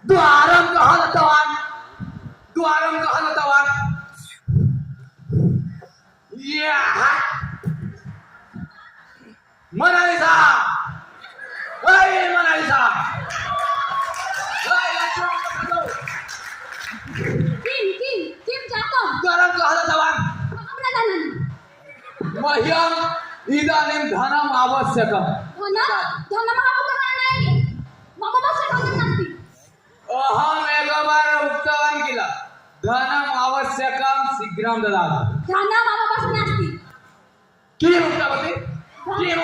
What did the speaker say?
द्वारम कहलतवान द्वारम कहलतवान या मनालिसा ओय मनालिसा ओय किम जातो द्वारम कहलतवान हमरा जाणन मह्यम इदानीं धनम आवश्यकम धनम आवश्यकम नाही मम आवश्यकम नसती अहम एकवार उक्तवान किल धनम आवश्यकम शीघ्रं ददातु धनम आवश्यकम नसती किम उक्तवती किम